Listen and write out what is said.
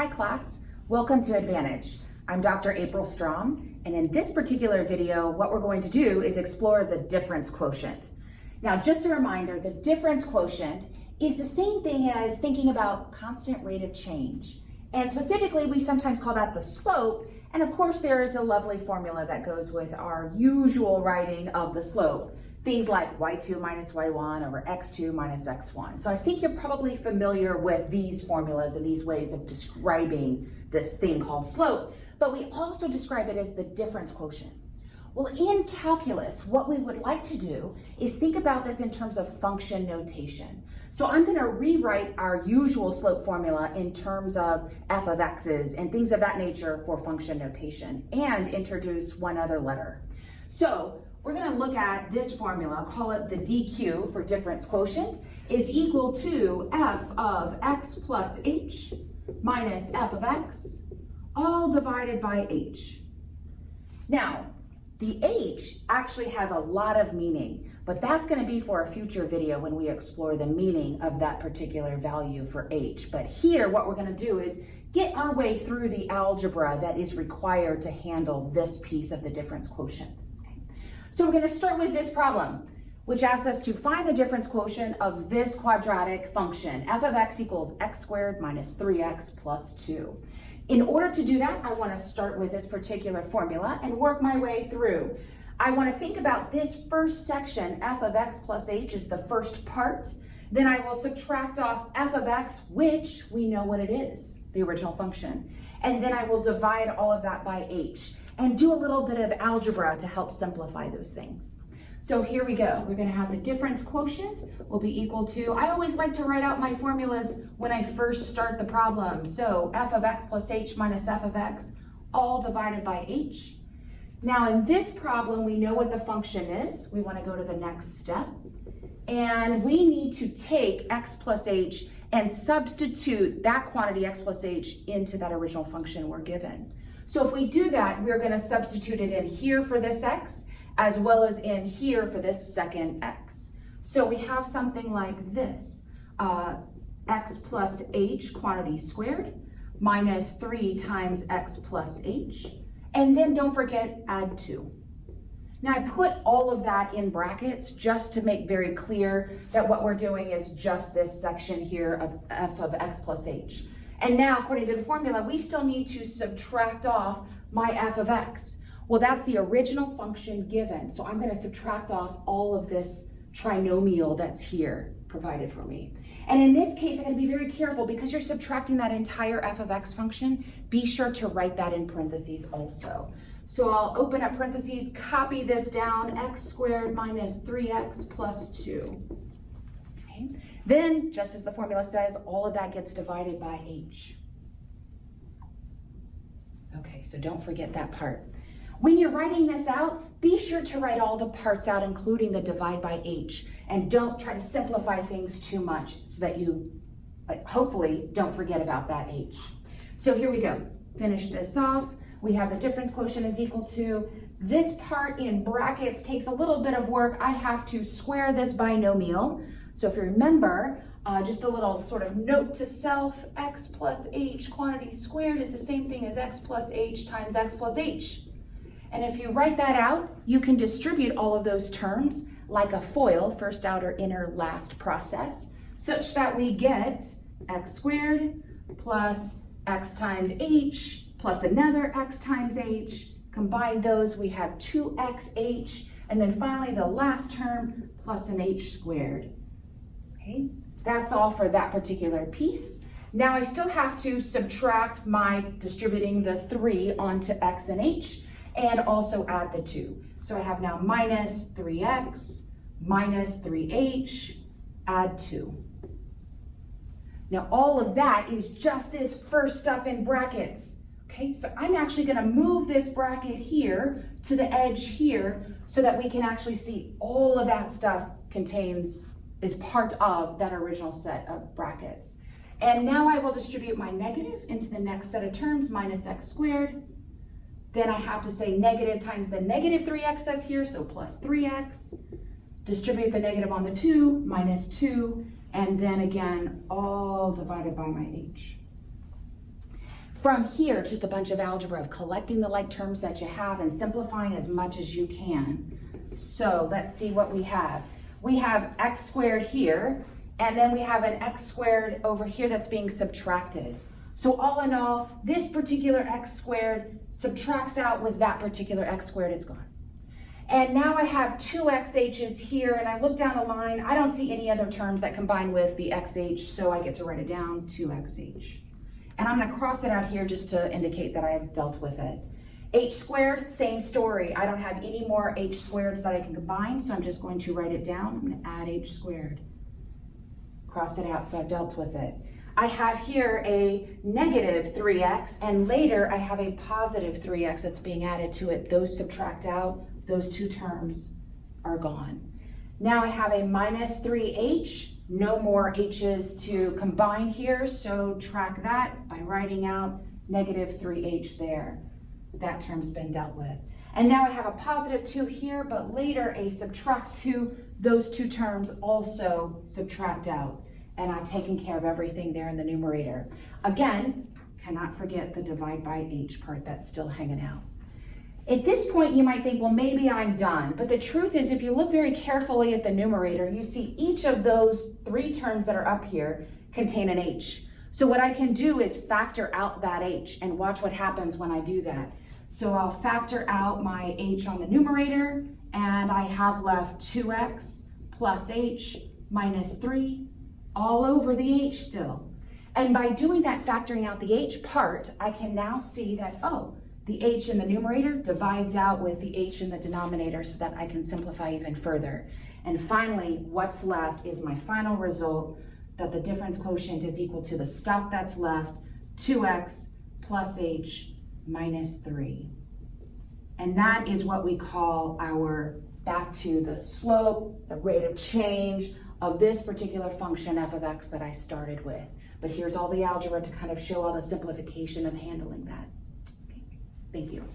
Hi class, welcome to EdVantage. I'm Dr. April Strom, and in this particular video, what we're going to do is explore the difference quotient. Now, just a reminder, the difference quotient is the same thing as thinking about constant rate of change. And specifically, we sometimes call that the slope, and of course there is a lovely formula that goes with our usual writing of the slope. Things like y2 minus y1 over x2 minus x1. So I think you're probably familiar with these formulas and these ways of describing this thing called slope, but we also describe it as the difference quotient. Well, in calculus, what we would like to do is think about this in terms of function notation. So I'm going to rewrite our usual slope formula in terms of f of x's and things of that nature for function notation, and introduce one other letter. So we're going to look at this formula, call it the dq for difference quotient, is equal to f of x plus h minus f of x, all divided by h. Now, the h actually has a lot of meaning, but that's going to be for a future video when we explore the meaning of that particular value for h. But here, what we're going to do is get our way through the algebra that is required to handle this piece of the difference quotient. So we're going to start with this problem, which asks us to find the difference quotient of this quadratic function, f of x equals x squared minus 3x plus 2. In order to do that, I want to start with this particular formula and work my way through. I want to think about this first section, f of x plus h is the first part. Then I will subtract off f of x, which we know what it is, the original function. And then I will divide all of that by h and do a little bit of algebra to help simplify those things. So here we go. We're going to have the difference quotient will be equal to, I always like to write out my formulas when I first start the problem. So f of x plus h minus f of x, all divided by h. Now in this problem, we know what the function is. We want to go to the next step. And we need to take x plus h and substitute that quantity x plus h into that original function we're given. So if we do that, we're going to substitute it in here for this x, as well as in here for this second x. So we have something like this, x plus h quantity squared minus 3 times x plus h, and then don't forget, add 2. Now I put all of that in brackets just to make very clear that what we're doing is just this section here of f of x plus h. And now, according to the formula, we still need to subtract off my f of x. Well, that's the original function given. So I'm going to subtract off all of this trinomial that's here provided for me. And in this case, I got to be very careful because you're subtracting that entire f of x function. Be sure to write that in parentheses also. So I'll open up parentheses, copy this down, x squared minus 3x plus 2. Okay. Then, just as the formula says, all of that gets divided by h. Okay, so don't forget that part. When you're writing this out, be sure to write all the parts out, including the divide by h, and don't try to simplify things too much so that you hopefully don't forget about that h. So here we go. Finish this off. We have the difference quotient is equal to, this part in brackets takes a little bit of work. I have to square this binomial. So if you remember, just a little sort of note to self, x plus h quantity squared is the same thing as x plus h times x plus h. And if you write that out, you can distribute all of those terms like a FOIL, first outer inner last process, such that we get x squared plus x times h plus another x times h. Combine those, we have 2xh, and then finally the last term plus an h squared. Okay, that's all for that particular piece. Now I still have to subtract my distributing the 3 onto x and h, and also add the 2. So I have now minus 3x, minus 3h, add 2. Now all of that is just this first stuff in brackets. Okay, so I'm actually going to move this bracket here to the edge here so that we can actually see all of that stuff is part of that original set of brackets. And now I will distribute my negative into the next set of terms, minus x squared. Then I have to say negative times the negative 3x that's here, so plus 3x. Distribute the negative on the 2, minus 2. And then again, all divided by my h. From here, just a bunch of algebra of collecting the like terms that you have and simplifying as much as you can. So let's see what we have. We have x squared here, and then we have an x squared over here that's being subtracted. So all in all, this particular x squared subtracts out with that particular x squared, it's gone. And now I have two xh's here, and I look down the line, I don't see any other terms that combine with the xh, so I get to write it down, 2xh. And I'm gonna cross it out here just to indicate that I have dealt with it. H squared, same story. I don't have any more h squareds that I can combine, so I'm just going to write it down. I'm gonna add h squared. Cross it out, so I've dealt with it. I have here a negative 3x, and later I have a positive 3x that's being added to it. Those subtract out, those two terms are gone. Now I have a minus 3h, no more h's to combine here, so track that by writing out negative 3h there. That term's been dealt with. And now I have a positive 2 here, but later a subtract 2, those two terms also subtract out. And I've taken care of everything there in the numerator. Again, cannot forget the divide by h part that's still hanging out. At this point, you might think, well, maybe I'm done. But the truth is, if you look very carefully at the numerator, you see each of those three terms that are up here contain an h. So what I can do is factor out that h, and watch what happens when I do that. So I'll factor out my h on the numerator, and I have left 2x plus h minus 3 all over the h still. And by doing that, factoring out the h part, I can now see that, oh, the h in the numerator divides out with the h in the denominator so that I can simplify even further. And finally, what's left is my final result, that the difference quotient is equal to the stuff that's left, 2x plus h minus 3. And that is what we call our back to the slope, the rate of change of this particular function f of x that I started with. But here's all the algebra to kind of show all the simplification of handling that. Okay. Thank you.